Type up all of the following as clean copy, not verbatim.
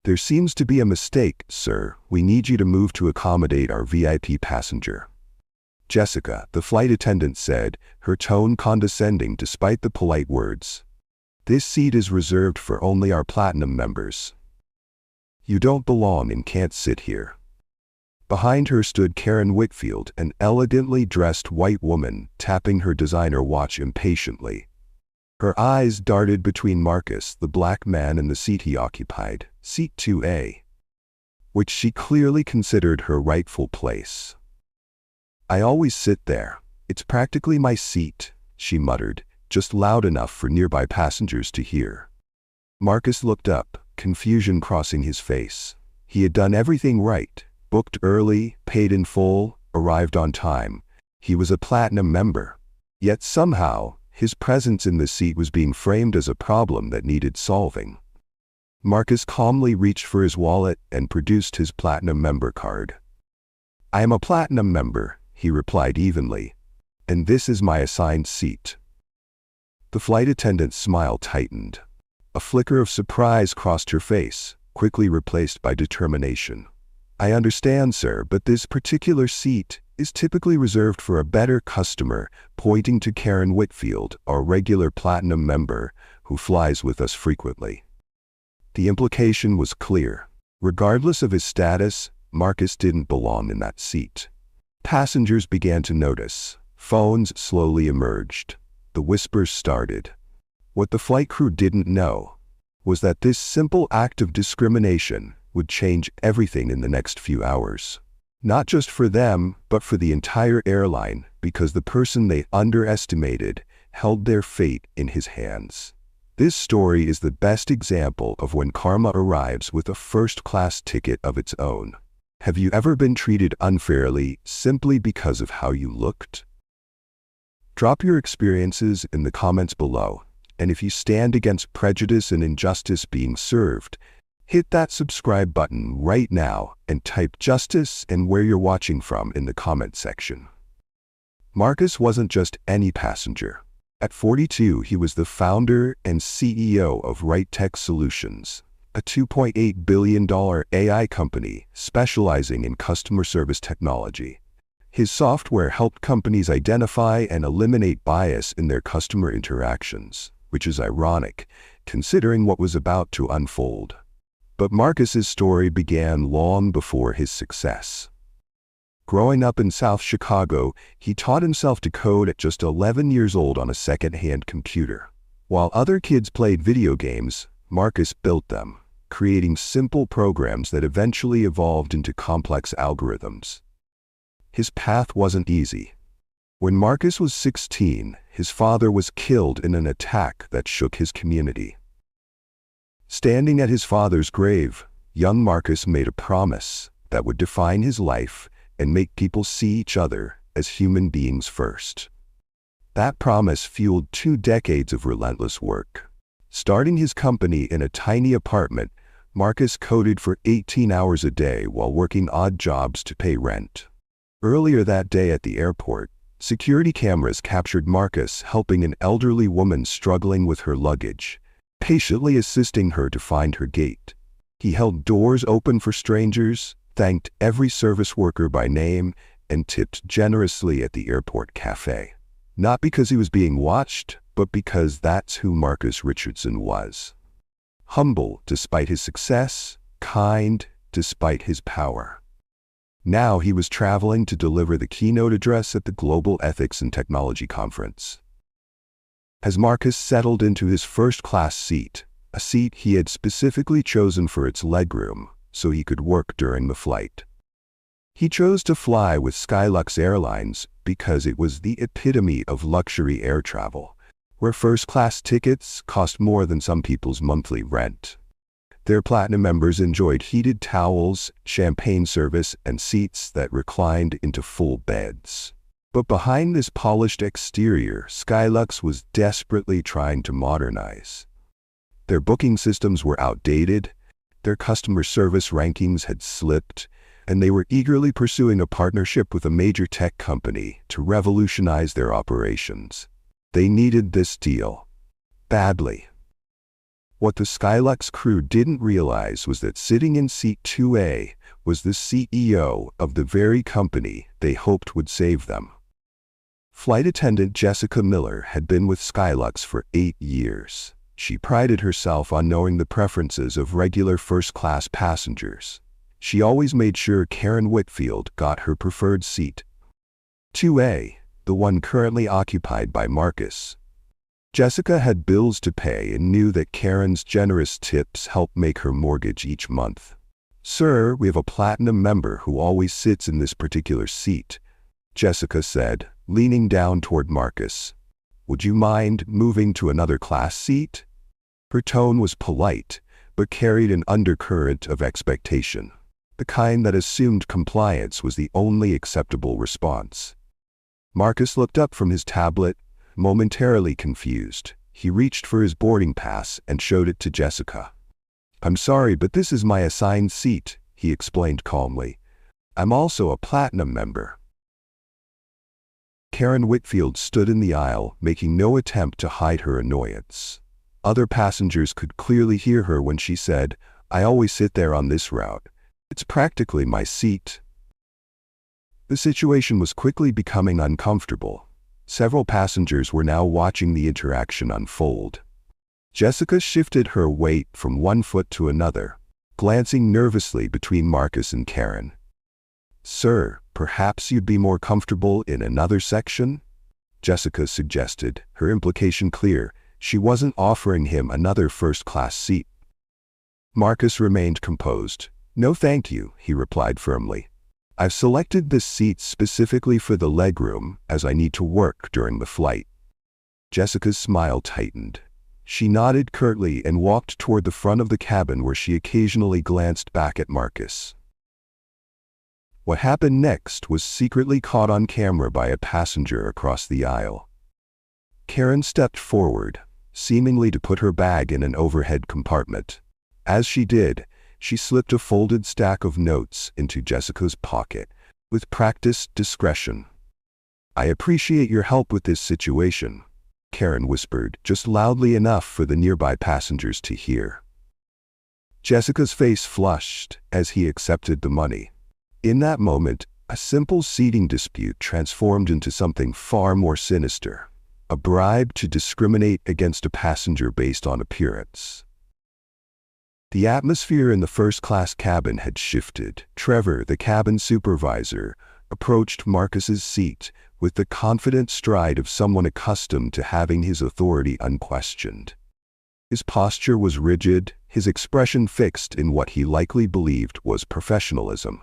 "There seems to be a mistake, sir. We need you to move to accommodate our VIP passenger." "Jessica," the flight attendant said, her tone condescending despite the polite words. "This seat is reserved for only our platinum members. You don't belong and can't sit here." Behind her stood Karen Whitfield, an elegantly dressed white woman, tapping her designer watch impatiently. Her eyes darted between Marcus, the black man, and the seat he occupied, seat 2A, which she clearly considered her rightful place. "I always sit there. It's practically my seat," she muttered, just loud enough for nearby passengers to hear. Marcus looked up, confusion crossing his face. He had done everything right. Booked early, paid in full, arrived on time. He was a platinum member. Yet somehow, his presence in the seat was being framed as a problem that needed solving. Marcus calmly reached for his wallet and produced his platinum member card. "I am a platinum member," he replied evenly, "and this is my assigned seat." The flight attendant's smile tightened. A flicker of surprise crossed her face, quickly replaced by determination. "I understand, sir, but this particular seat is typically reserved for a better customer," pointing to Karen Whitfield, our regular platinum member, who flies with us frequently. The implication was clear. Regardless of his status, Marcus didn't belong in that seat. Passengers began to notice. Phones slowly emerged. The whispers started. What the flight crew didn't know was that this simple act of discrimination would change everything in the next few hours. Not just for them, but for the entire airline, because the person they underestimated held their fate in his hands. This story is the best example of when karma arrives with a first-class ticket of its own. Have you ever been treated unfairly simply because of how you looked? Drop your experiences in the comments below, and if you stand against prejudice and injustice being served, hit that subscribe button right now and type justice and where you're watching from in the comment section. Marcus wasn't just any passenger. At 42, he was the founder and CEO of Right Tech Solutions, a $2.8 billion AI company specializing in customer service technology. His software helped companies identify and eliminate bias in their customer interactions, which is ironic, considering what was about to unfold. But Marcus's story began long before his success. Growing up in South Chicago, he taught himself to code at just 11 years old on a second-hand computer. While other kids played video games, Marcus built them, creating simple programs that eventually evolved into complex algorithms. His path wasn't easy. When Marcus was 16, his father was killed in an attack that shook his community. Standing at his father's grave, young Marcus made a promise that would define his life and make people see each other as human beings first. That promise fueled 2 decades of relentless work. Starting his company in a tiny apartment, Marcus coded for 18 hours a day while working odd jobs to pay rent. Earlier that day at the airport, security cameras captured Marcus helping an elderly woman struggling with her luggage, patiently assisting her to find her gate. He held doors open for strangers, thanked every service worker by name, and tipped generously at the airport cafe. Not because he was being watched, but because that's who Marcus Richardson was. Humble despite his success, kind despite his power. Now he was traveling to deliver the keynote address at the Global Ethics and Technology Conference. As Marcus settled into his first-class seat, a seat he had specifically chosen for its legroom so he could work during the flight. He chose to fly with Skylux Airlines because it was the epitome of luxury air travel, where first-class tickets cost more than some people's monthly rent. Their platinum members enjoyed heated towels, champagne service, and seats that reclined into full beds. But behind this polished exterior, Skylux was desperately trying to modernize. Their booking systems were outdated, their customer service rankings had slipped, and they were eagerly pursuing a partnership with a major tech company to revolutionize their operations. They needed this deal badly. What the Skylux crew didn't realize was that sitting in seat 2A was the CEO of the very company they hoped would save them. Flight attendant Jessica Miller had been with Skylux for 8 years. She prided herself on knowing the preferences of regular first-class passengers. She always made sure Karen Whitfield got her preferred seat. 2A, the one currently occupied by Marcus. Jessica had bills to pay and knew that Karen's generous tips helped make her mortgage each month. "Sir, we have a platinum member who always sits in this particular seat," Jessica said, leaning down toward Marcus. "Would you mind moving to another class seat?" Her tone was polite, but carried an undercurrent of expectation, the kind that assumed compliance was the only acceptable response. Marcus looked up from his tablet, momentarily confused. He reached for his boarding pass and showed it to Jessica. "I'm sorry, but this is my assigned seat," he explained calmly. "I'm also a platinum member." Karen Whitfield stood in the aisle, making no attempt to hide her annoyance. Other passengers could clearly hear her when she said, "I always sit there on this route. It's practically my seat." The situation was quickly becoming uncomfortable. Several passengers were now watching the interaction unfold. Jessica shifted her weight from one foot to another, glancing nervously between Marcus and Karen. "Sir, perhaps you'd be more comfortable in another section?" Jessica suggested, her implication clear. She wasn't offering him another first-class seat. Marcus remained composed. "No thank you," he replied firmly. "I've selected this seat specifically for the legroom, as I need to work during the flight." Jessica's smile tightened. She nodded curtly and walked toward the front of the cabin where she occasionally glanced back at Marcus. What happened next was secretly caught on camera by a passenger across the aisle. Karen stepped forward, seemingly to put her bag in an overhead compartment. As she did, she slipped a folded stack of notes into Jessica's pocket, with practiced discretion. "I appreciate your help with this situation," Karen whispered, just loudly enough for the nearby passengers to hear. Jessica's face flushed as he accepted the money. In that moment, a simple seating dispute transformed into something far more sinister, a bribe to discriminate against a passenger based on appearance. The atmosphere in the first-class cabin had shifted. Trevor, the cabin supervisor, approached Marcus's seat with the confident stride of someone accustomed to having his authority unquestioned. His posture was rigid, his expression fixed in what he likely believed was professionalism.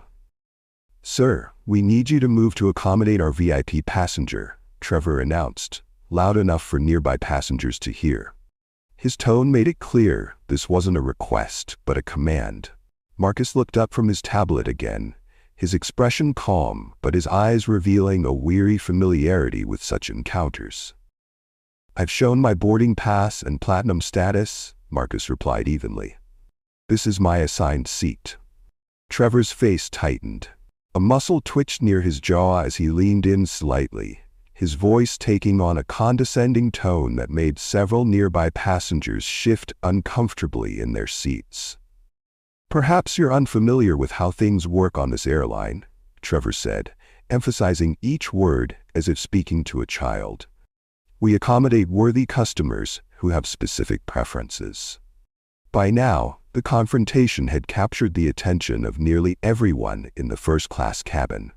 "Sir, we need you to move to accommodate our VIP passenger," Trevor announced, loud enough for nearby passengers to hear. His tone made it clear this wasn't a request, but a command. Marcus looked up from his tablet again, his expression calm, but his eyes revealing a weary familiarity with such encounters. "I've shown my boarding pass and platinum status," Marcus replied evenly. "This is my assigned seat." Trevor's face tightened. A muscle twitched near his jaw as he leaned in slightly, his voice taking on a condescending tone that made several nearby passengers shift uncomfortably in their seats. "Perhaps you're unfamiliar with how things work on this airline," Trevor said, emphasizing each word as if speaking to a child. "We accommodate worthy customers who have specific preferences." By now, the confrontation had captured the attention of nearly everyone in the first-class cabin.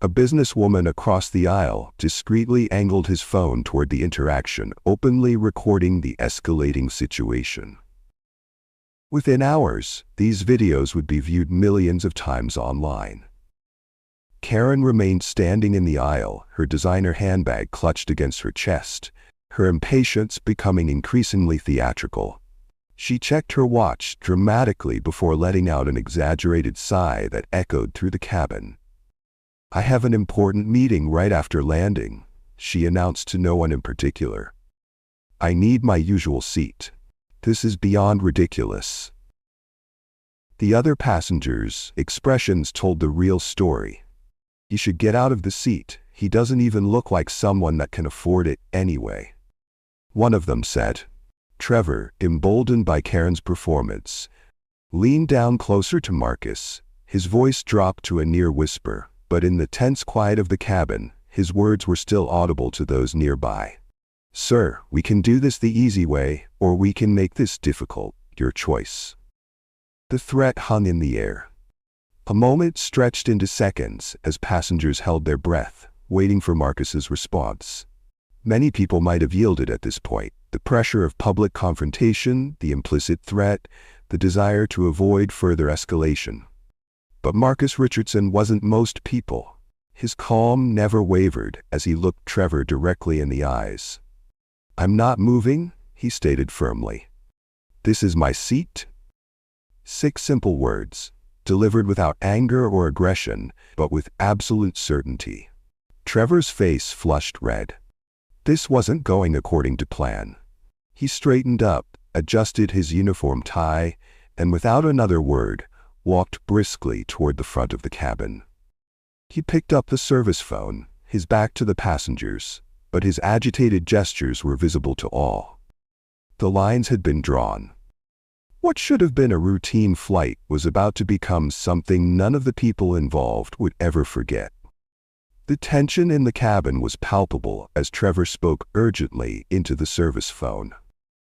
A businesswoman across the aisle discreetly angled his phone toward the interaction, openly recording the escalating situation. Within hours, these videos would be viewed millions of times online. Karen remained standing in the aisle, her designer handbag clutched against her chest, her impatience becoming increasingly theatrical. She checked her watch dramatically before letting out an exaggerated sigh that echoed through the cabin. "I have an important meeting right after landing," she announced to no one in particular. "I need my usual seat. This is beyond ridiculous." The other passengers' expressions told the real story. "You should get out of the seat. He doesn't even look like someone that can afford it anyway," one of them said. Trevor, emboldened by Karen's performance, leaned down closer to Marcus. His voice dropped to a near whisper, but in the tense quiet of the cabin, his words were still audible to those nearby. "Sir, we can do this the easy way, or we can make this difficult. Your choice." The threat hung in the air. A moment stretched into seconds as passengers held their breath, waiting for Marcus's response. Many people might have yielded at this point. The pressure of public confrontation, the implicit threat, the desire to avoid further escalation. But Marcus Richardson wasn't most people. His calm never wavered as he looked Trevor directly in the eyes. "I'm not moving," he stated firmly. "This is my seat." 6 simple words, delivered without anger or aggression, but with absolute certainty. Trevor's face flushed red. This wasn't going according to plan. He straightened up, adjusted his uniform tie, and without another word, walked briskly toward the front of the cabin. He picked up the service phone, his back to the passengers, but his agitated gestures were visible to all. The lines had been drawn. What should have been a routine flight was about to become something none of the people involved would ever forget. The tension in the cabin was palpable as Trevor spoke urgently into the service phone.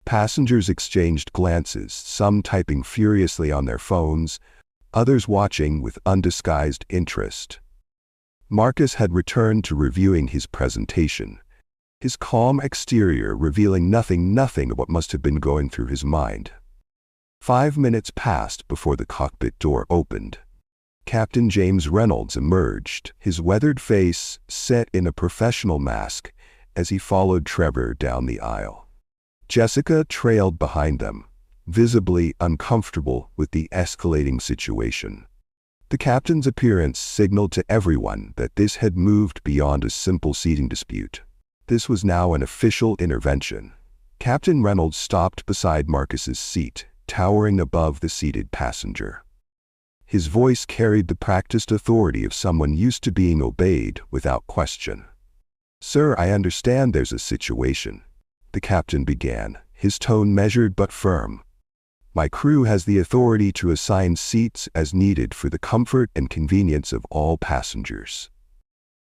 Passengers exchanged glances, some typing furiously on their phones, others watching with undisguised interest. Marcus had returned to reviewing his presentation, his calm exterior revealing nothing of what must have been going through his mind. 5 minutes passed before the cockpit door opened. Captain James Reynolds emerged, his weathered face set in a professional mask as he followed Trevor down the aisle. Jessica trailed behind them, visibly uncomfortable with the escalating situation. The captain's appearance signaled to everyone that this had moved beyond a simple seating dispute. This was now an official intervention. Captain Reynolds stopped beside Marcus's seat, towering above the seated passenger. His voice carried the practiced authority of someone used to being obeyed without question. "Sir, I understand there's a situation," the captain began, his tone measured but firm. "My crew has the authority to assign seats as needed for the comfort and convenience of all passengers."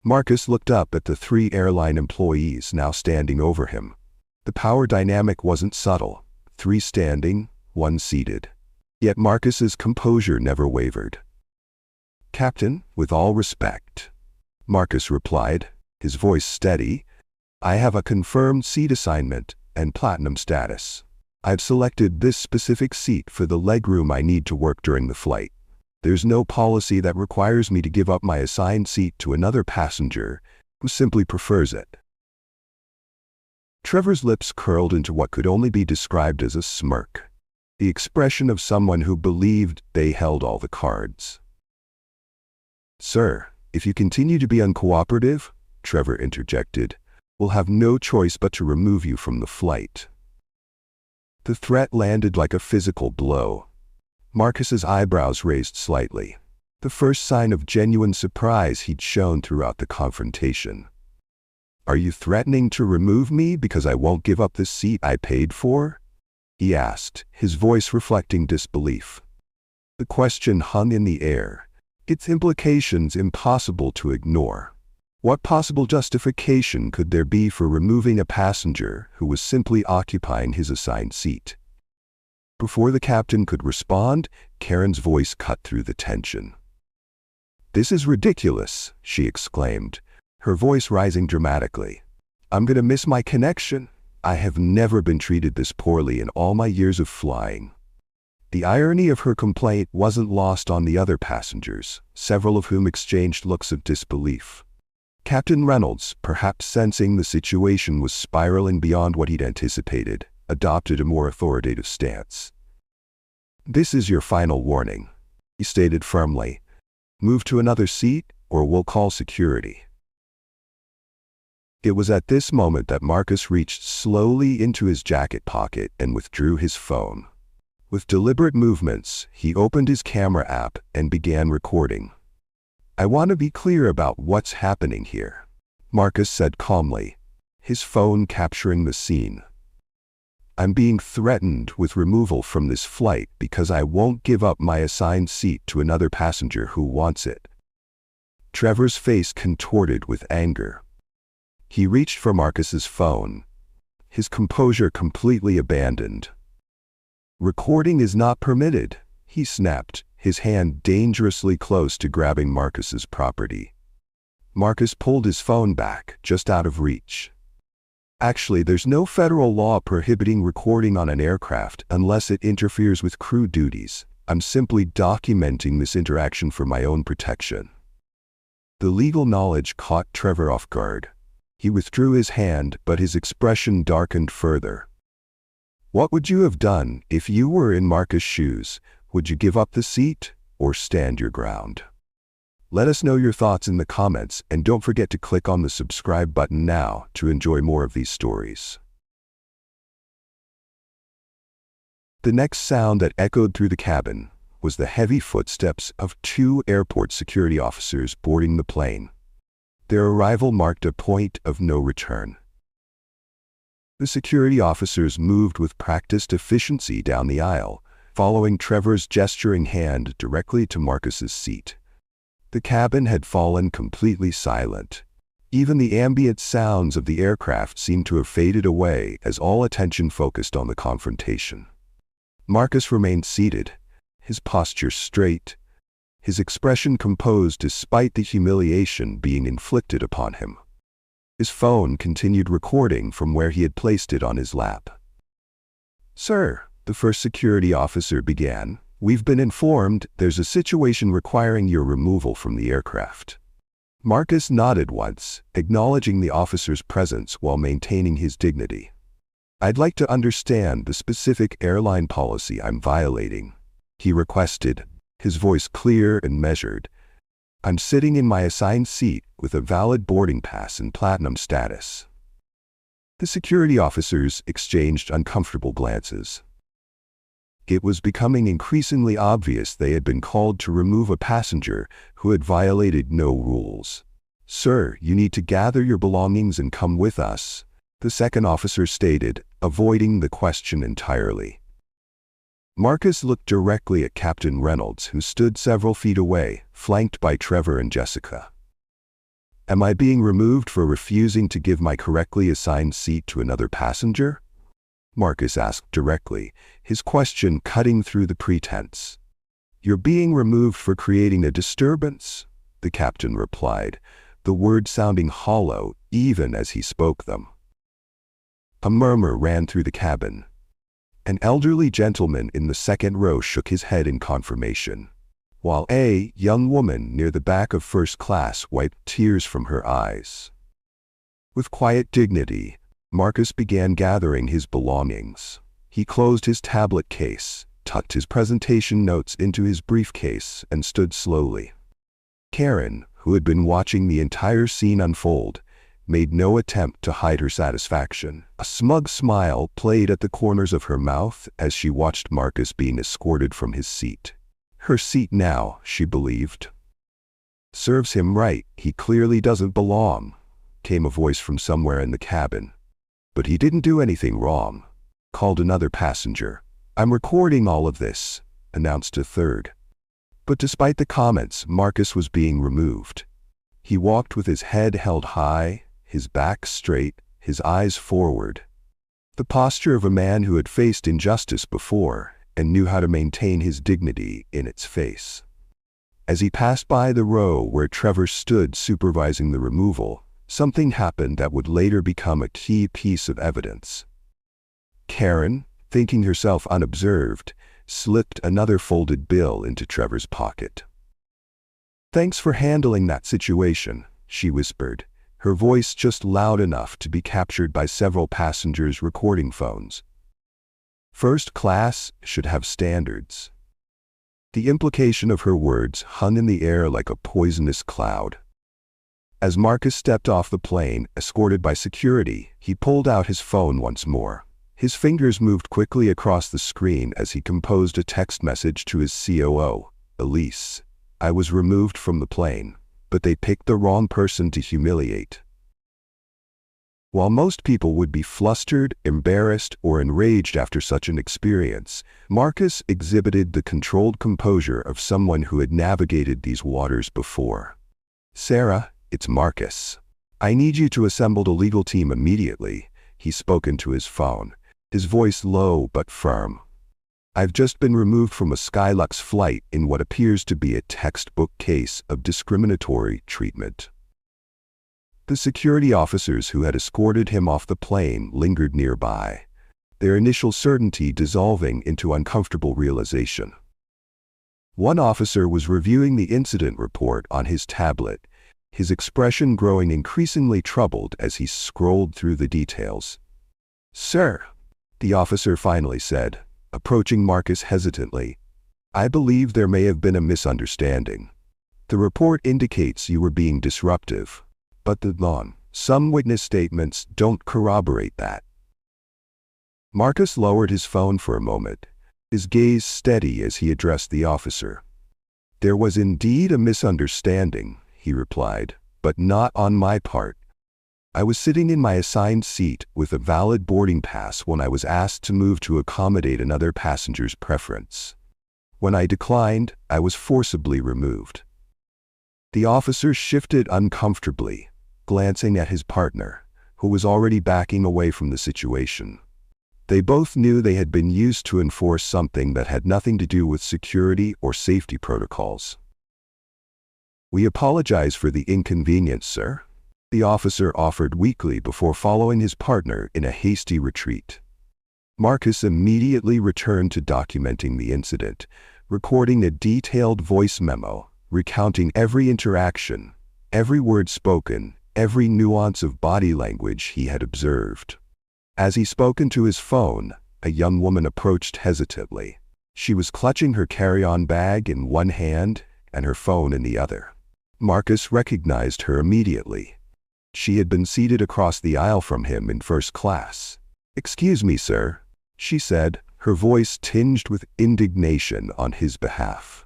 Marcus looked up at the 3 airline employees now standing over him. The power dynamic wasn't subtle, 3 standing, 1 seated. Yet Marcus's composure never wavered. "Captain, with all respect," Marcus replied, his voice steady, "I have a confirmed seat assignment and platinum status. I've selected this specific seat for the legroom I need to work during the flight. There's no policy that requires me to give up my assigned seat to another passenger who simply prefers it." Trevor's lips curled into what could only be described as a smirk, the expression of someone who believed they held all the cards. "Sir, if you continue to be uncooperative," Trevor interjected, "we'll have no choice but to remove you from the flight." The threat landed like a physical blow. Marcus's eyebrows raised slightly, the first sign of genuine surprise he'd shown throughout the confrontation. "Are you threatening to remove me because I won't give up the seat I paid for?" he asked, his voice reflecting disbelief. The question hung in the air, its implications impossible to ignore. What possible justification could there be for removing a passenger who was simply occupying his assigned seat? Before the captain could respond, Karen's voice cut through the tension. "This is ridiculous," she exclaimed, her voice rising dramatically. "I'm gonna miss my connection. I have never been treated this poorly in all my years of flying." The irony of her complaint wasn't lost on the other passengers, several of whom exchanged looks of disbelief. Captain Reynolds, perhaps sensing the situation was spiraling beyond what he'd anticipated, adopted a more authoritative stance. "This is your final warning," he stated firmly. "Move to another seat, or we'll call security." It was at this moment that Marcus reached slowly into his jacket pocket and withdrew his phone. With deliberate movements, he opened his camera app and began recording. "I want to be clear about what's happening here," Marcus said calmly, his phone capturing the scene. I'm being threatened with removal from this flight because I won't give up my assigned seat to another passenger who wants it." Trevor's face contorted with anger. He reached for Marcus's phone, his composure completely abandoned. "Recording is not permitted," he snapped, his hand dangerously close to grabbing Marcus's property. Marcus pulled his phone back, just out of reach. "Actually, there's no federal law prohibiting recording on an aircraft unless it interferes with crew duties. I'm simply documenting this interaction for my own protection." The legal knowledge caught Trevor off guard. He withdrew his hand, but his expression darkened further. "What would you have done if you were in Marcus' shoes? Would you give up the seat or stand your ground?" Let us know your thoughts in the comments, and don't forget to click on the subscribe button now to enjoy more of these stories. The next sound that echoed through the cabin was the heavy footsteps of two airport security officers boarding the plane. Their arrival marked a point of no return. The security officers moved with practiced efficiency down the aisle, following Trevor's gesturing hand directly to Marcus's seat. The cabin had fallen completely silent. Even the ambient sounds of the aircraft seemed to have faded away as all attention focused on the confrontation. Marcus remained seated, his posture straight, his expression composed despite the humiliation being inflicted upon him. His phone continued recording from where he had placed it on his lap. "Sir," the first security officer began, "we've been informed there's a situation requiring your removal from the aircraft." Marcus nodded once, acknowledging the officer's presence while maintaining his dignity. "I'd like to understand the specific airline policy I'm violating," he requested, his voice clear and measured. "I'm sitting in my assigned seat with a valid boarding pass and platinum status." The security officers exchanged uncomfortable glances. It was becoming increasingly obvious they had been called to remove a passenger who had violated no rules. "Sir, you need to gather your belongings and come with us," the second officer stated, avoiding the question entirely. Marcus looked directly at Captain Reynolds, who stood several feet away, flanked by Trevor and Jessica. "Am I being removed for refusing to give my correctly assigned seat to another passenger?" Marcus asked directly, his question cutting through the pretense. "You're being removed for creating a disturbance," the captain replied, the words sounding hollow even as he spoke them. A murmur ran through the cabin. An elderly gentleman in the second row shook his head in confirmation, while a young woman near the back of first class wiped tears from her eyes. With quiet dignity, Marcus began gathering his belongings. He closed his tablet case, tucked his presentation notes into his briefcase, and stood slowly. Karen, who had been watching the entire scene unfold, made no attempt to hide her satisfaction. A smug smile played at the corners of her mouth as she watched Marcus being escorted from his seat. Her seat now, she believed. "Serves him right, he clearly doesn't belong," came a voice from somewhere in the cabin. "But he didn't do anything wrong," called another passenger. "I'm recording all of this," announced a third. But despite the comments, Marcus was being removed. He walked with his head held high, his back straight, his eyes forward. The posture of a man who had faced injustice before and knew how to maintain his dignity in its face. As he passed by the row where Trevor stood supervising the removal, something happened that would later become a key piece of evidence. Karen, thinking herself unobserved, slipped another folded bill into Trevor's pocket. "Thanks for handling that situation," she whispered, her voice just loud enough to be captured by several passengers' recording phones. "First class should have standards." The implication of her words hung in the air like a poisonous cloud. As Marcus stepped off the plane, escorted by security, he pulled out his phone once more. His fingers moved quickly across the screen as he composed a text message to his COO, Elise. "I was removed from the plane, but they picked the wrong person to humiliate." While most people would be flustered, embarrassed, or enraged after such an experience, Marcus exhibited the controlled composure of someone who had navigated these waters before. "Sarah, it's Marcus. I need you to assemble the legal team immediately," he spoke into his phone, his voice low but firm. "I've just been removed from a Skylux flight in what appears to be a textbook case of discriminatory treatment." The security officers who had escorted him off the plane lingered nearby, their initial certainty dissolving into uncomfortable realization. One officer was reviewing the incident report on his tablet, his expression growing increasingly troubled as he scrolled through the details. "Sir," the officer finally said, approaching Marcus hesitantly, "I believe there may have been a misunderstanding. The report indicates you were being disruptive, but some witness statements don't corroborate that." Marcus lowered his phone for a moment, his gaze steady as he addressed the officer. "There was indeed a misunderstanding," he replied, "but not on my part. I was sitting in my assigned seat with a valid boarding pass when I was asked to move to accommodate another passenger's preference. When I declined, I was forcibly removed." The officer shifted uncomfortably, glancing at his partner, who was already backing away from the situation. They both knew they had been used to enforce something that had nothing to do with security or safety protocols. "We apologize for the inconvenience, sir," the officer offered weakly before following his partner in a hasty retreat. Marcus immediately returned to documenting the incident, recording a detailed voice memo, recounting every interaction, every word spoken, every nuance of body language he had observed. As he spoke into his phone, a young woman approached hesitantly. She was clutching her carry-on bag in one hand and her phone in the other. Marcus recognized her immediately. She had been seated across the aisle from him in first class. "Excuse me, sir," she said, her voice tinged with indignation on his behalf.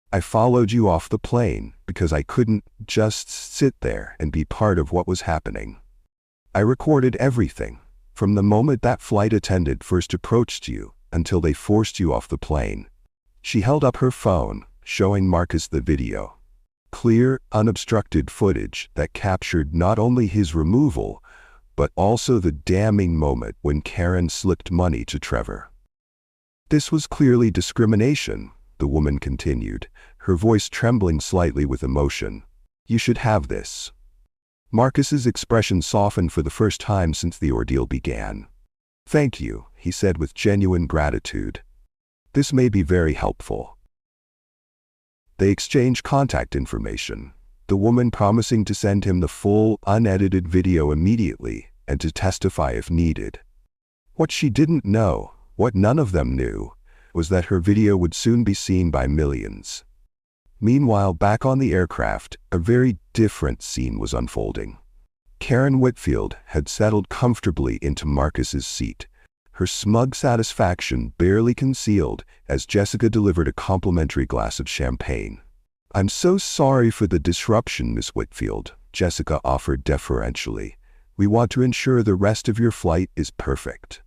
"I followed you off the plane because I couldn't just sit there and be part of what was happening. I recorded everything, from the moment that flight attendant first approached you until they forced you off the plane." She held up her phone, showing Marcus the video. Clear, unobstructed footage that captured not only his removal, but also the damning moment when Karen slipped money to Trevor. "This was clearly discrimination," the woman continued, her voice trembling slightly with emotion. "You should have this." Marcus's expression softened for the first time since the ordeal began. "Thank you," he said with genuine gratitude. "This may be very helpful." They exchanged contact information, the woman promising to send him the full, unedited video immediately and to testify if needed. What she didn't know, what none of them knew, was that her video would soon be seen by millions. Meanwhile, back on the aircraft, a very different scene was unfolding. Karen Whitfield had settled comfortably into Marcus's seat, her smug satisfaction barely concealed as Jessica delivered a complimentary glass of champagne. "I'm so sorry for the disruption, Miss Whitfield," Jessica offered deferentially. "We want to ensure the rest of your flight is perfect."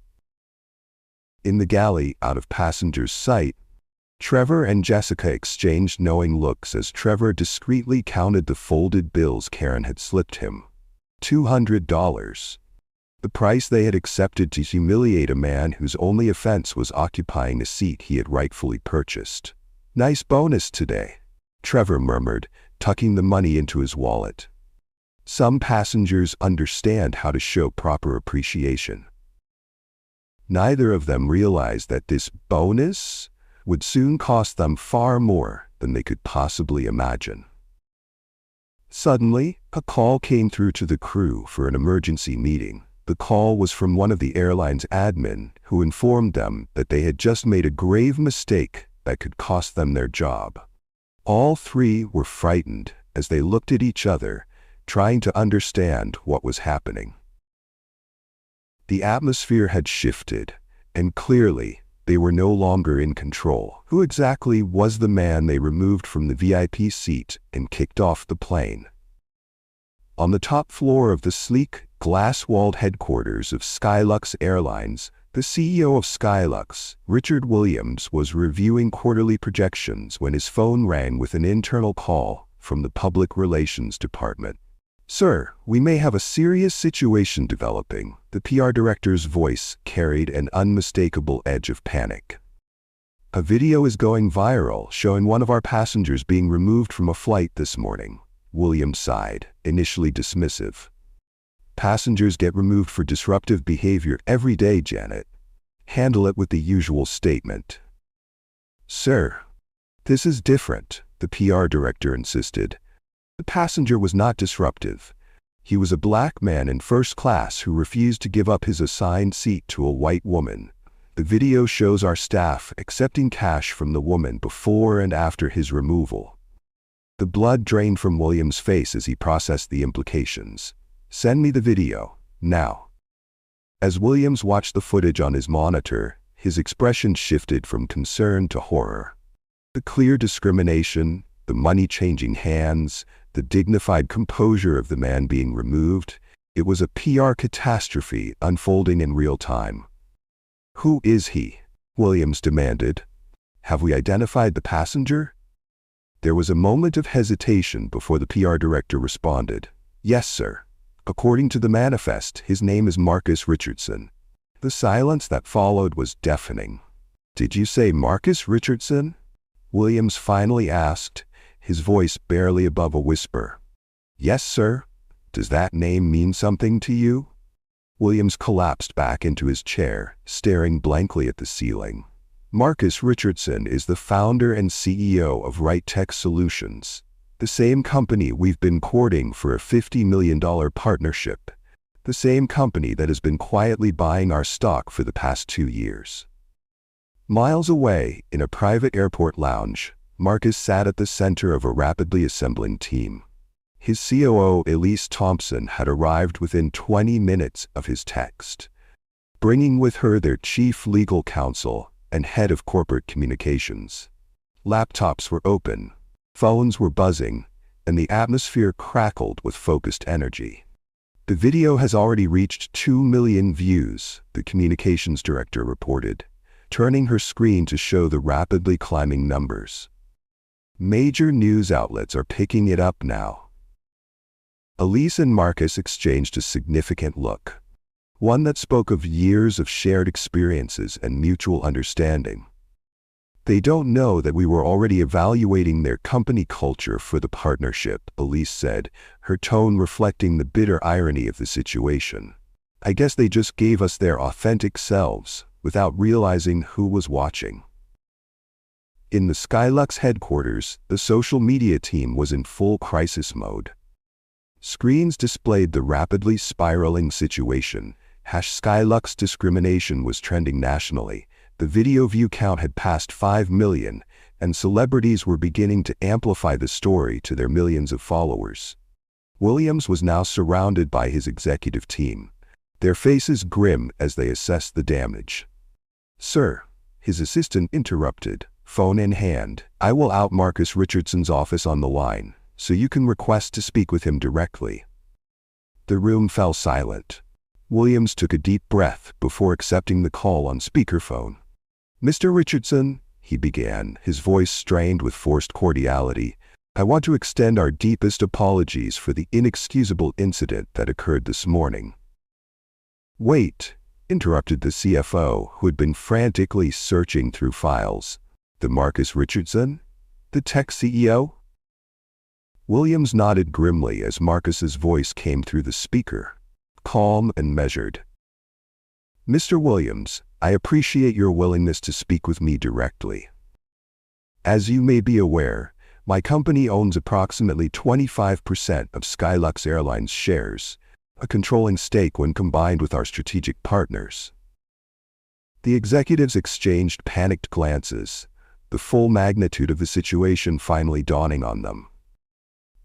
In the galley, out of passengers' sight, Trevor and Jessica exchanged knowing looks as Trevor discreetly counted the folded bills Karen had slipped him. $200. The price they had accepted to humiliate a man whose only offense was occupying a seat he had rightfully purchased. "Nice bonus today," Trevor murmured, tucking the money into his wallet. Some passengers understand how to show proper appreciation. Neither of them realized that this bonus would soon cost them far more than they could possibly imagine. Suddenly, a call came through to the crew for an emergency meeting. The call was from one of the airline's admin, who informed them that they had just made a grave mistake that could cost them their job. All three were frightened as they looked at each other, trying to understand what was happening. The atmosphere had shifted, and clearly, they were no longer in control. Who exactly was the man they removed from the VIP seat and kicked off the plane? On the top floor of the sleek, glass-walled headquarters of Skylux Airlines, the CEO of Skylux, Richard Williams, was reviewing quarterly projections when his phone rang with an internal call from the Public Relations Department. "Sir, we may have a serious situation developing." The PR director's voice carried an unmistakable edge of panic. "A video is going viral showing one of our passengers being removed from a flight this morning." Williams sighed, initially dismissive. "Passengers get removed for disruptive behavior every day, Janet. Handle it with the usual statement." "Sir, this is different," the PR director insisted. "The passenger was not disruptive. He was a black man in first class who refused to give up his assigned seat to a white woman. The video shows our staff accepting cash from the woman before and after his removal." The blood drained from Williams' face as he processed the implications. "Send me the video, now." As Williams watched the footage on his monitor, his expression shifted from concern to horror. The clear discrimination, the money-changing hands, the dignified composure of the man being removed, it was a PR catastrophe unfolding in real time. "Who is he?" Williams demanded. "Have we identified the passenger?" There was a moment of hesitation before the PR director responded. "Yes, sir. According to the manifest, his name is Marcus Richardson." The silence that followed was deafening. "Did you say Marcus Richardson?" Williams finally asked, his voice barely above a whisper. "Yes, sir. Does that name mean something to you?" Williams collapsed back into his chair, staring blankly at the ceiling. "Marcus Richardson is the founder and CEO of Right Tech Solutions, the same company we've been courting for a $50 million partnership, the same company that has been quietly buying our stock for the past 2 years." Miles away, in a private airport lounge, Marcus sat at the center of a rapidly assembling team. His COO, Elise Thompson, had arrived within 20 minutes of his text, bringing with her their chief legal counsel and head of corporate communications. Laptops were open, phones were buzzing, and the atmosphere crackled with focused energy. "The video has already reached 2 million views," the communications director reported, turning her screen to show the rapidly climbing numbers. "Major news outlets are picking it up now." Elise and Marcus exchanged a significant look, one that spoke of years of shared experiences and mutual understanding. "They don't know that we were already evaluating their company culture for the partnership," Elise said, her tone reflecting the bitter irony of the situation. "I guess they just gave us their authentic selves, without realizing who was watching." In the Skylux headquarters, the social media team was in full crisis mode. Screens displayed the rapidly spiraling situation. #Skylux discrimination was trending nationally. The video view count had passed 5 million, and celebrities were beginning to amplify the story to their millions of followers. Williams was now surrounded by his executive team, their faces grim as they assessed the damage. "Sir," his assistant interrupted, phone in hand, "I will out Marcus Richardson's office on the line, so you can request to speak with him directly." The room fell silent. Williams took a deep breath before accepting the call on speakerphone. "Mr. Richardson," he began, his voice strained with forced cordiality, "I want to extend our deepest apologies for the inexcusable incident that occurred this morning." "Wait," interrupted the CFO, who had been frantically searching through files. "The Marcus Richardson? The tech CEO?" Williams nodded grimly as Marcus's voice came through the speaker, calm and measured. "Mr. Williams, I appreciate your willingness to speak with me directly. As you may be aware, my company owns approximately 25% of Skylux Airlines shares, a controlling stake when combined with our strategic partners." The executives exchanged panicked glances, the full magnitude of the situation finally dawning on them.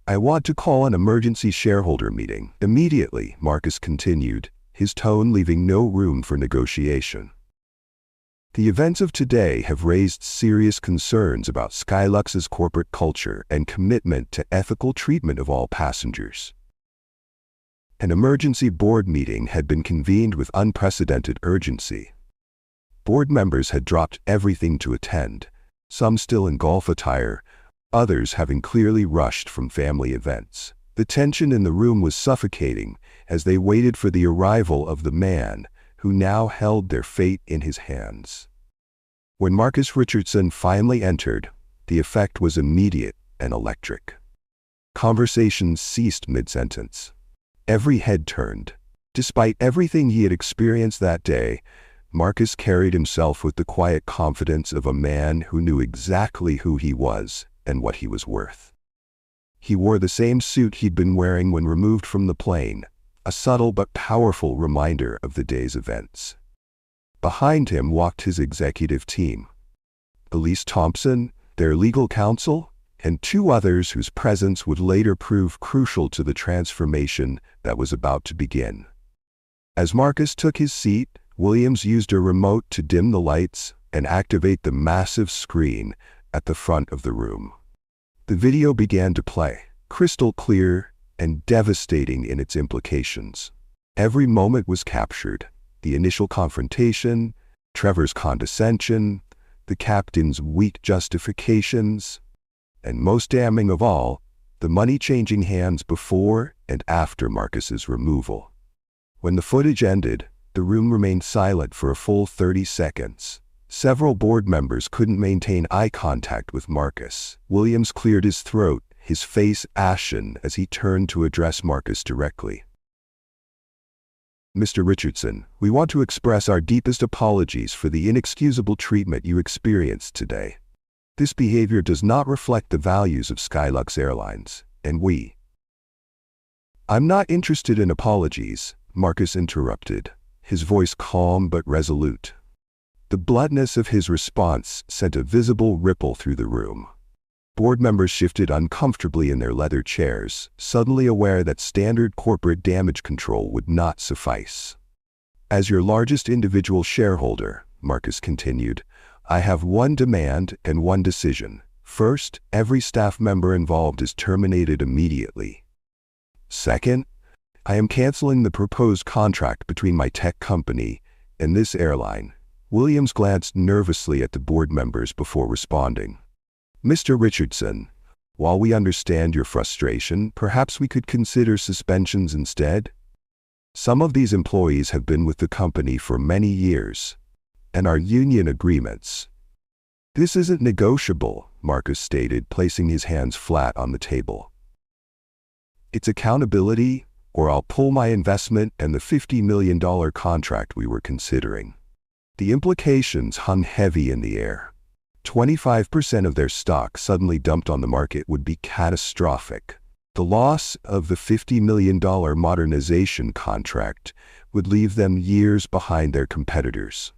"I want to call an emergency shareholder meeting immediately," Marcus continued, his tone leaving no room for negotiation. "The events of today have raised serious concerns about Skylux's corporate culture and commitment to ethical treatment of all passengers." An emergency board meeting had been convened with unprecedented urgency. Board members had dropped everything to attend, some still in golf attire, others having clearly rushed from family events. The tension in the room was suffocating as they waited for the arrival of the man who now held their fate in his hands. When Marcus Richardson finally entered, the effect was immediate and electric. Conversations ceased mid-sentence. Every head turned. Despite everything he had experienced that day, Marcus carried himself with the quiet confidence of a man who knew exactly who he was and what he was worth. He wore the same suit he'd been wearing when removed from the plane, a subtle but powerful reminder of the day's events. Behind him walked his executive team. Elise Thompson, their legal counsel, and two others whose presence would later prove crucial to the transformation that was about to begin. As Marcus took his seat, Williams used a remote to dim the lights and activate the massive screen at the front of the room. The video began to play, crystal clear and devastating in its implications. Every moment was captured: the initial confrontation, Trevor's condescension, the captain's weak justifications, and most damning of all, the money-changing hands before and after Marcus's removal. When the footage ended, the room remained silent for a full 30 seconds. Several board members couldn't maintain eye contact with Marcus. Williams cleared his throat, his face ashen as he turned to address Marcus directly. "Mr. Richardson, we want to express our deepest apologies for the inexcusable treatment you experienced today. This behavior does not reflect the values of Skylux Airlines, and we—" "I'm not interested in apologies," Marcus interrupted, his voice calm but resolute. The bluntness of his response sent a visible ripple through the room. Board members shifted uncomfortably in their leather chairs, suddenly aware that standard corporate damage control would not suffice. "As your largest individual shareholder," Marcus continued, "I have one demand and one decision. First, every staff member involved is terminated immediately. Second, I am canceling the proposed contract between my tech company and this airline." Williams glanced nervously at the board members before responding. "Mr. Richardson, while we understand your frustration, perhaps we could consider suspensions instead? Some of these employees have been with the company for many years, and our union agreements—" "This isn't negotiable," Marcus stated, placing his hands flat on the table. "It's accountability, or I'll pull my investment and the $50 million contract we were considering." The implications hung heavy in the air. 25% of their stock suddenly dumped on the market would be catastrophic. The loss of the $50 million modernization contract would leave them years behind their competitors.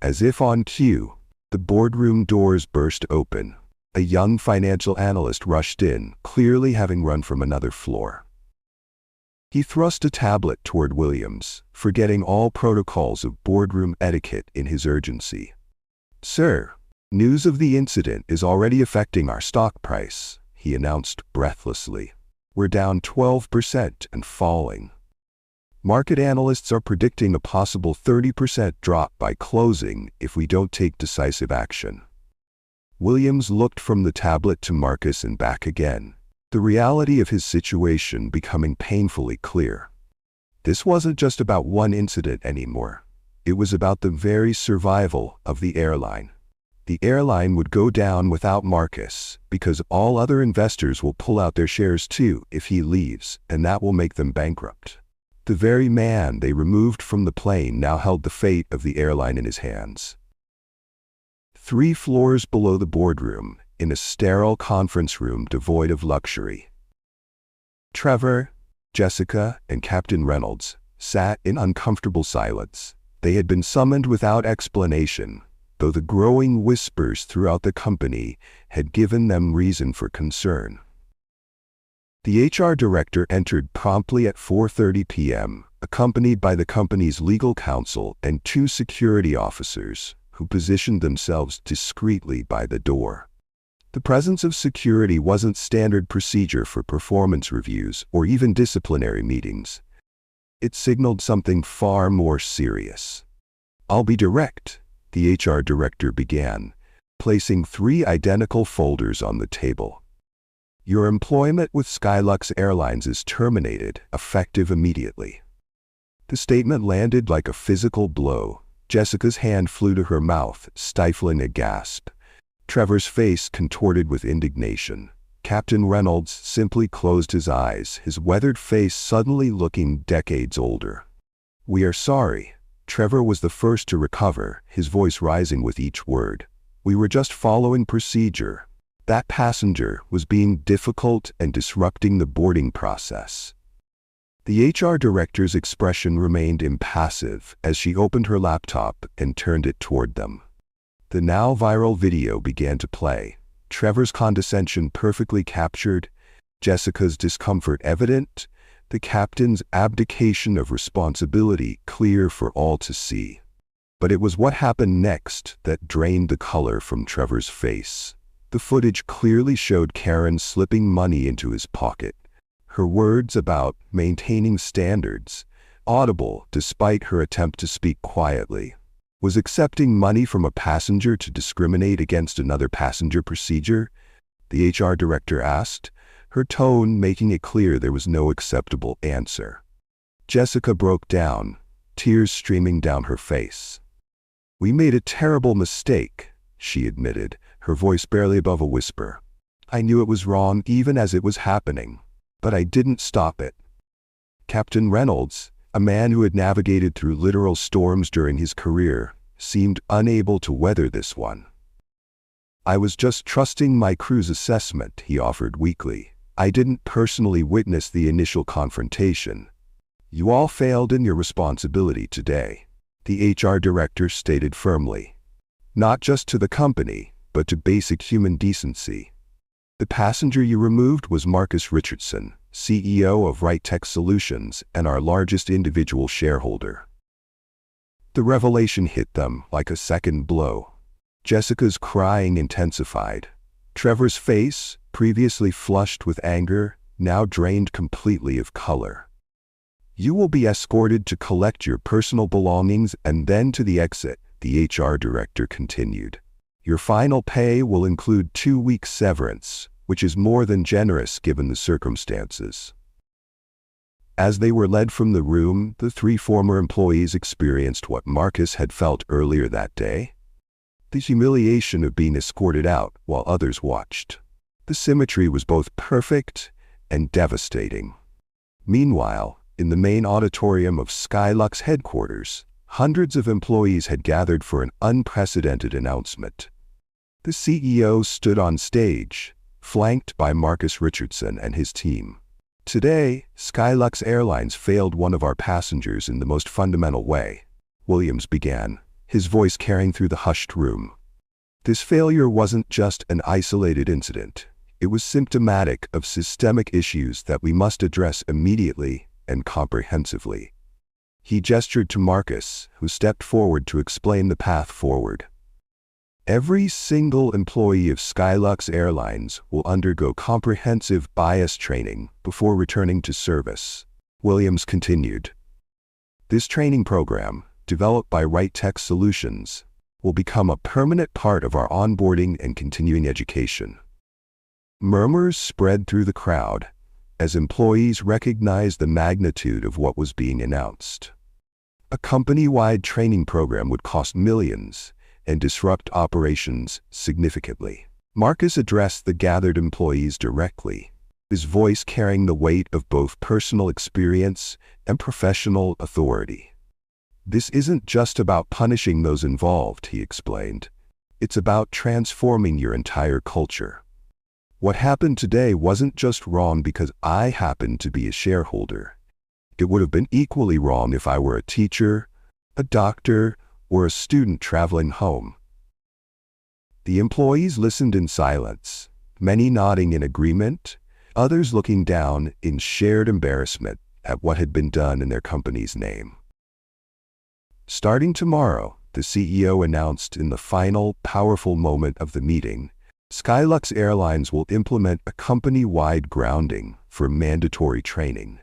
As if on cue, the boardroom doors burst open. A young financial analyst rushed in, clearly having run from another floor. He thrust a tablet toward Williams, forgetting all protocols of boardroom etiquette in his urgency. "Sir, news of the incident is already affecting our stock price," he announced breathlessly. "We're down 12% and falling. Market analysts are predicting a possible 30% drop by closing if we don't take decisive action." Williams looked from the tablet to Marcus and back again, the reality of his situation becoming painfully clear. This wasn't just about one incident anymore. It was about the very survival of the airline. The airline would go down without Marcus, because all other investors will pull out their shares too if he leaves, and that will make them bankrupt. The very man they removed from the plane now held the fate of the airline in his hands. 3 floors below the boardroom, in a sterile conference room devoid of luxury, Trevor, Jessica, and Captain Reynolds sat in uncomfortable silence. They had been summoned without explanation, though the growing whispers throughout the company had given them reason for concern. The HR director entered promptly at 4:30 p.m., accompanied by the company's legal counsel and 2 security officers, who positioned themselves discreetly by the door. The presence of security wasn't standard procedure for performance reviews or even disciplinary meetings. It signaled something far more serious. "I'll be direct," the HR director began, placing 3 identical folders on the table. "Your employment with Skylux Airlines is terminated, effective immediately." The statement landed like a physical blow. Jessica's hand flew to her mouth, stifling a gasp. Trevor's face contorted with indignation. Captain Reynolds simply closed his eyes, his weathered face suddenly looking decades older. "We are sorry." Trevor was the first to recover, his voice rising with each word. "We were just following procedure. That passenger was being difficult and disrupting the boarding process." The HR director's expression remained impassive as she opened her laptop and turned it toward them. The now viral video began to play. Trevor's condescension perfectly captured, Jessica's discomfort evident, the captain's abdication of responsibility clear for all to see. But it was what happened next that drained the color from Trevor's face. The footage clearly showed Karen slipping money into his pocket. Her words about maintaining standards, audible despite her attempt to speak quietly. Was accepting money from a passenger to discriminate against another passenger procedure? The HR director asked, her tone making it clear there was no acceptable answer. Jessica broke down, tears streaming down her face. "We made a terrible mistake," she admitted, her voice barely above a whisper. "I knew it was wrong even as it was happening, but I didn't stop it." Captain Reynolds, a man who had navigated through literal storms during his career, seemed unable to weather this one. "I was just trusting my crew's assessment," he offered weakly. "I didn't personally witness the initial confrontation." "You all failed in your responsibility today," the HR director stated firmly. "Not just to the company, but to basic human decency. The passenger you removed was Marcus Richardson, CEO of Right Tech Solutions and our largest individual shareholder." The revelation hit them like a second blow. Jessica's crying intensified. Trevor's face, previously flushed with anger, now drained completely of color. "You will be escorted to collect your personal belongings and then to the exit," the HR director continued. "Your final pay will include 2 weeks severance, which is more than generous given the circumstances." As they were led from the room, the 3 former employees experienced what Marcus had felt earlier that day. The humiliation of being escorted out while others watched. The symmetry was both perfect and devastating. Meanwhile, in the main auditorium of Skylux headquarters, hundreds of employees had gathered for an unprecedented announcement. The CEO stood on stage, flanked by Marcus Richardson and his team. "Today, Skylux Airlines failed one of our passengers in the most fundamental way," Williams began, his voice carrying through the hushed room. "This failure wasn't just an isolated incident. It was symptomatic of systemic issues that we must address immediately and comprehensively." He gestured to Marcus, who stepped forward to explain the path forward. "Every single employee of Skylux Airlines will undergo comprehensive bias training before returning to service," Williams continued. "This training program, developed by Right Tech Solutions, will become a permanent part of our onboarding and continuing education." Murmurs spread through the crowd as employees recognized the magnitude of what was being announced. A company-wide training program would cost millions and disrupt operations significantly. Marcus addressed the gathered employees directly, his voice carrying the weight of both personal experience and professional authority. "This isn't just about punishing those involved," he explained. "It's about transforming your entire culture. What happened today wasn't just wrong because I happened to be a shareholder. It would have been equally wrong if I were a teacher, a doctor, or a student traveling home." The employees listened in silence, many nodding in agreement, others looking down in shared embarrassment at what had been done in their company's name. "Starting tomorrow," the CEO announced in the final, powerful moment of the meeting, Skylux Airlines will implement a company-wide grounding for mandatory training.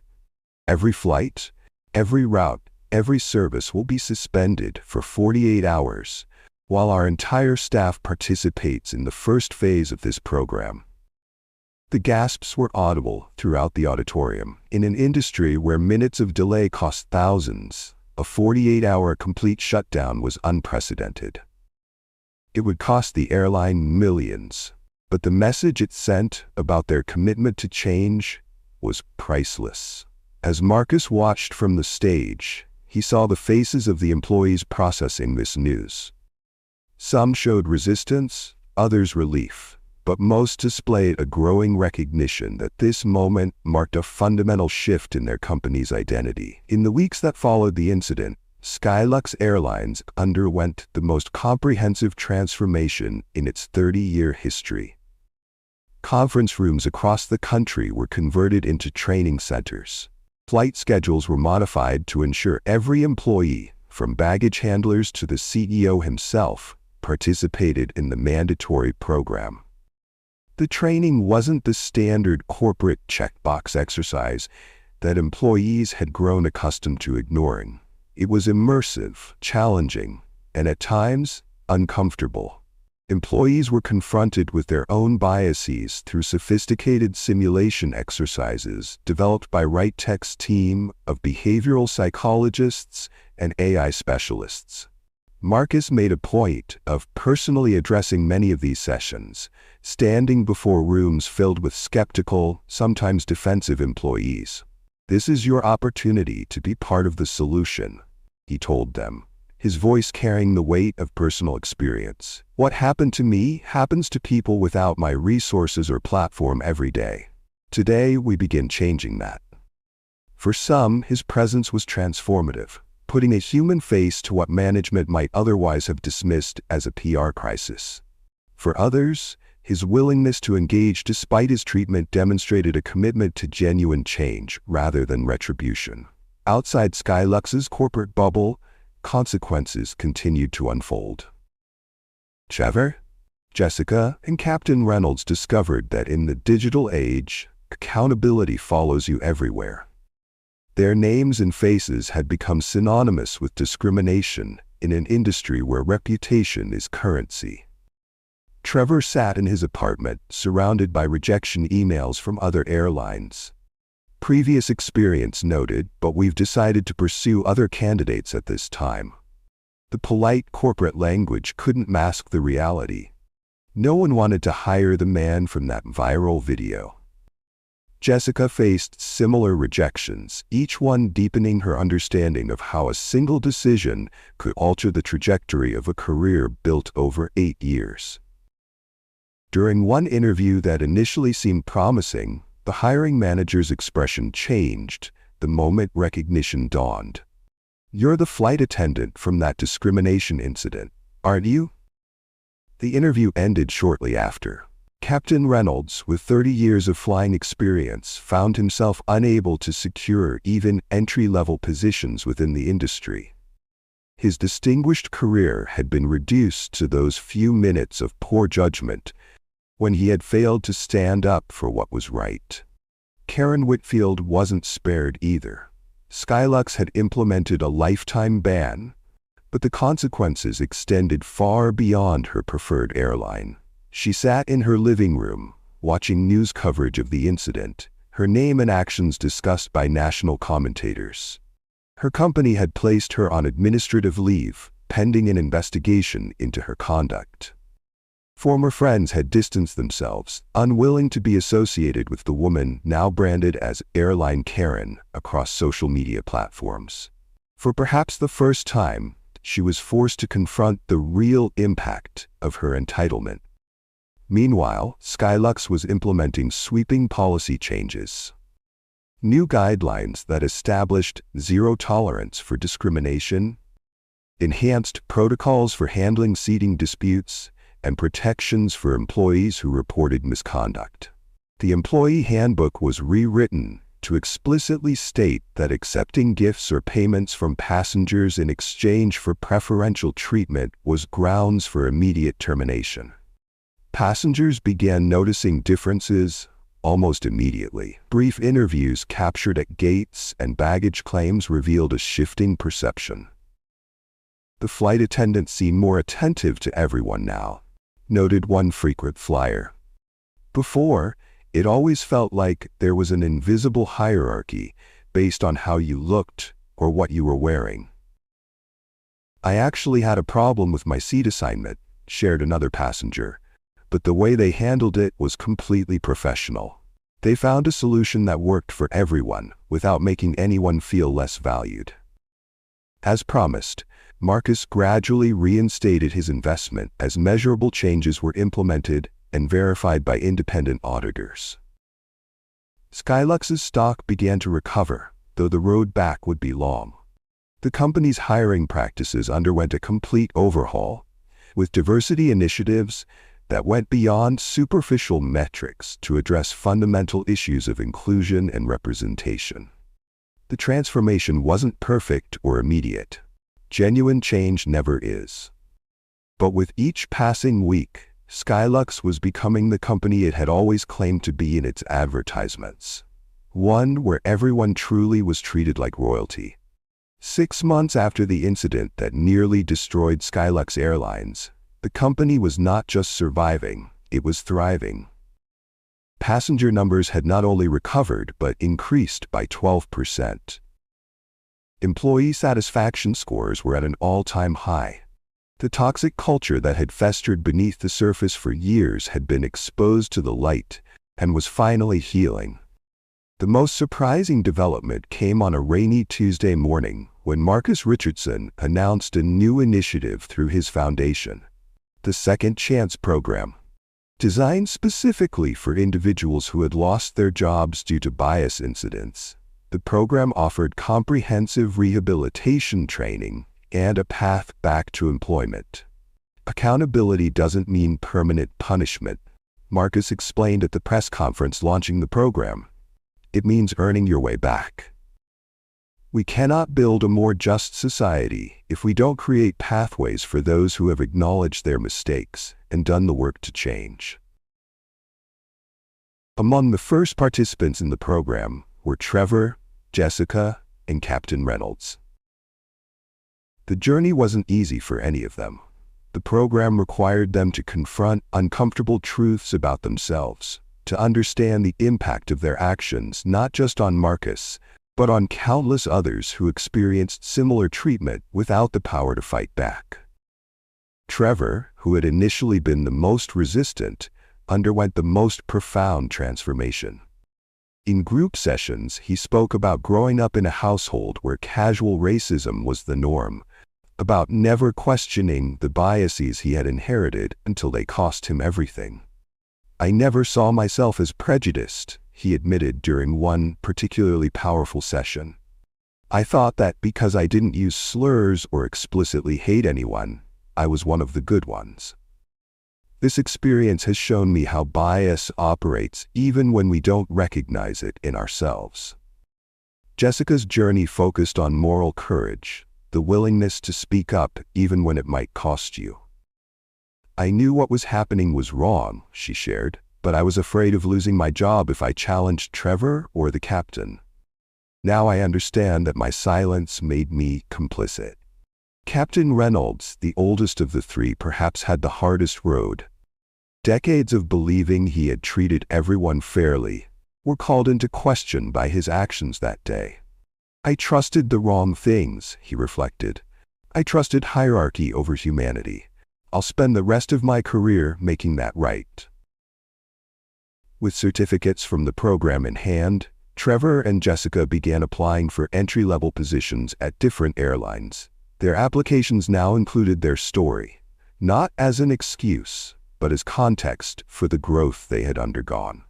Every flight, Every route, every service will be suspended for 48 hours, while our entire staff participates in the first phase of this program. The gasps were audible throughout the auditorium. In an industry where minutes of delay cost thousands, a 48-hour complete shutdown was unprecedented. It would cost the airline millions, but the message it sent about their commitment to change was priceless. As Marcus watched from the stage, he saw the faces of the employees processing this news. Some showed resistance, others relief, but most displayed a growing recognition that this moment marked a fundamental shift in their company's identity. In the weeks that followed the incident, Skylux Airlines underwent the most comprehensive transformation in its 30-year history. Conference rooms across the country were converted into training centers. Flight schedules were modified to ensure every employee, from baggage handlers to the CEO himself, participated in the mandatory program. The training wasn't the standard corporate checkbox exercise that employees had grown accustomed to ignoring. It was immersive, challenging, and at times, uncomfortable. Employees were confronted with their own biases through sophisticated simulation exercises developed by RightTech's team of behavioral psychologists and AI specialists. Marcus made a point of personally addressing many of these sessions, standing before rooms filled with skeptical, sometimes defensive employees. "This is your opportunity to be part of the solution," he told them, his voice carrying the weight of personal experience. "What happened to me happens to people without my resources or platform every day. Today, we begin changing that." For some, his presence was transformative, putting a human face to what management might otherwise have dismissed as a PR crisis. For others, his willingness to engage despite his treatment demonstrated a commitment to genuine change rather than retribution. Outside Skylux's corporate bubble, consequences continued to unfold. Trevor, Jessica, and Captain Reynolds discovered that in the digital age, accountability follows you everywhere. Their names and faces had become synonymous with discrimination in an industry where reputation is currency. Trevor sat in his apartment, surrounded by rejection emails from other airlines. "Previous experience noted, but we've decided to pursue other candidates at this time." The polite corporate language couldn't mask the reality. No one wanted to hire the man from that viral video. Jessica faced similar rejections, each one deepening her understanding of how a single decision could alter the trajectory of a career built over 8 years. During one interview that initially seemed promising, the hiring manager's expression changed the moment recognition dawned. "You're the flight attendant from that discrimination incident, aren't you?" The interview ended shortly after. Captain Reynolds, with 30 years of flying experience, found himself unable to secure even entry-level positions within the industry. His distinguished career had been reduced to those few minutes of poor judgment when he had failed to stand up for what was right. Karen Whitfield wasn't spared either. Skylux had implemented a lifetime ban, but the consequences extended far beyond her preferred airline. She sat in her living room, watching news coverage of the incident, her name and actions discussed by national commentators. Her company had placed her on administrative leave, pending an investigation into her conduct. Former friends had distanced themselves, unwilling to be associated with the woman now branded as Airline Karen across social media platforms. For perhaps the first time, she was forced to confront the real impact of her entitlement. Meanwhile, Skylux was implementing sweeping policy changes. New guidelines that established zero tolerance for discrimination, enhanced protocols for handling seating disputes, and protections for employees who reported misconduct. The employee handbook was rewritten to explicitly state that accepting gifts or payments from passengers in exchange for preferential treatment was grounds for immediate termination. Passengers began noticing differences almost immediately. Brief interviews captured at gates and baggage claims revealed a shifting perception. The flight attendants seemed more attentive to everyone now, noted one frequent flyer. Before, it always felt like there was an invisible hierarchy based on how you looked or what you were wearing. I actually had a problem with my seat assignment, shared another passenger, but the way they handled it was completely professional. They found a solution that worked for everyone without making anyone feel less valued. As promised, Marcus gradually reinstated his investment as measurable changes were implemented and verified by independent auditors. Skylux's stock began to recover, though the road back would be long. The company's hiring practices underwent a complete overhaul, with diversity initiatives that went beyond superficial metrics to address fundamental issues of inclusion and representation. The transformation wasn't perfect or immediate. Genuine change never is. But with each passing week, Skylux was becoming the company it had always claimed to be in its advertisements. One where everyone truly was treated like royalty. 6 months after the incident that nearly destroyed Skylux Airlines, the company was not just surviving, it was thriving. Passenger numbers had not only recovered but increased by 12%. Employee satisfaction scores were at an all-time high. The toxic culture that had festered beneath the surface for years had been exposed to the light and was finally healing. The most surprising development came on a rainy Tuesday morning when Marcus Richardson announced a new initiative through his foundation, the Second Chance Program. Designed specifically for individuals who had lost their jobs due to bias incidents, the program offered comprehensive rehabilitation training and a path back to employment. Accountability doesn't mean permanent punishment, Marcus explained at the press conference launching the program. It means earning your way back. We cannot build a more just society if we don't create pathways for those who have acknowledged their mistakes and done the work to change. Among the first participants in the program were Trevor, Jessica, and Captain Reynolds. The journey wasn't easy for any of them. The program required them to confront uncomfortable truths about themselves, to understand the impact of their actions not just on Marcus, but on countless others who experienced similar treatment without the power to fight back. Trevor, who had initially been the most resistant, underwent the most profound transformation. In group sessions, he spoke about growing up in a household where casual racism was the norm, about never questioning the biases he had inherited until they cost him everything. I never saw myself as prejudiced, he admitted during one particularly powerful session. I thought that because I didn't use slurs or explicitly hate anyone, I was one of the good ones. This experience has shown me how bias operates even when we don't recognize it in ourselves. Jessica's journey focused on moral courage, the willingness to speak up even when it might cost you. I knew what was happening was wrong, she shared, but I was afraid of losing my job if I challenged Trevor or the captain. Now I understand that my silence made me complicit. Captain Reynolds, the oldest of the three, perhaps had the hardest road. Decades of believing he had treated everyone fairly were called into question by his actions that day. I trusted the wrong things, he reflected. I trusted hierarchy over humanity. I'll spend the rest of my career making that right. With certificates from the program in hand, Trevor and Jessica began applying for entry-level positions at different airlines. Their applications now included their story, not as an excuse, but as context for the growth they had undergone.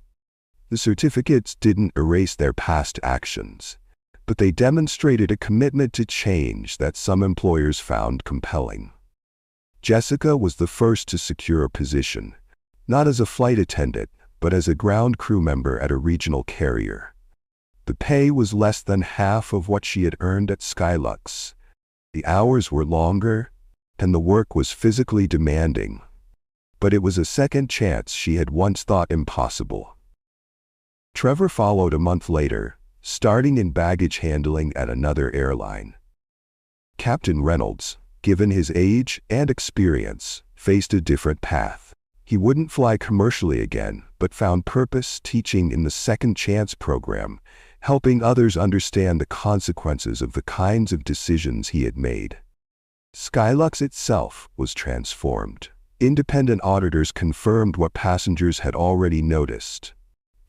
The certificates didn't erase their past actions, but they demonstrated a commitment to change that some employers found compelling. Jessica was the first to secure a position, not as a flight attendant, but as a ground crew member at a regional carrier. The pay was less than half of what she had earned at Skylux. The hours were longer, and the work was physically demanding. But it was a second chance she had once thought impossible. Trevor followed a month later, starting in baggage handling at another airline. Captain Reynolds, given his age and experience, faced a different path. He wouldn't fly commercially again, but found purpose teaching in the Second Chance program, helping others understand the consequences of the kinds of decisions he had made. Skylux itself was transformed. Independent auditors confirmed what passengers had already noticed.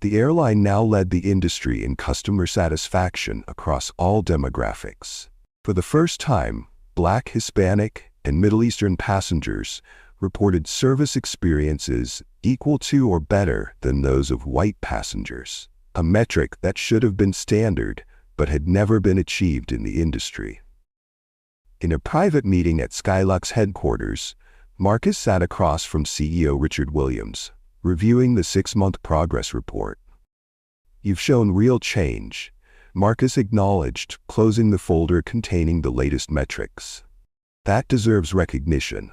The airline now led the industry in customer satisfaction across all demographics. For the first time, Black, Hispanic, and Middle Eastern passengers reported service experiences equal to or better than those of white passengers, a metric that should have been standard but had never been achieved in the industry. In a private meeting at Skylux headquarters, Marcus sat across from CEO Richard Williams, reviewing the 6-month progress report. "You've shown real change," Marcus acknowledged, closing the folder containing the latest metrics. "That deserves recognition."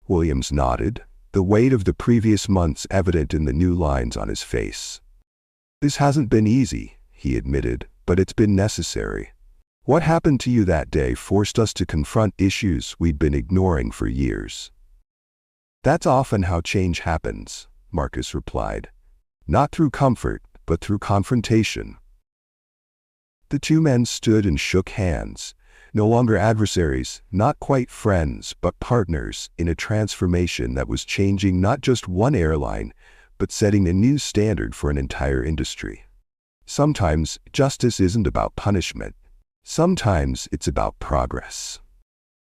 Williams nodded, the weight of the previous months evident in the new lines on his face. "This hasn't been easy," he admitted, "but it's been necessary. What happened to you that day forced us to confront issues we'd been ignoring for years." "That's often how change happens," Marcus replied. "Not through comfort, but through confrontation." The two men stood and shook hands, no longer adversaries, not quite friends, but partners in a transformation that was changing not just one airline, but setting a new standard for an entire industry. Sometimes justice isn't about punishment. Sometimes it's about progress.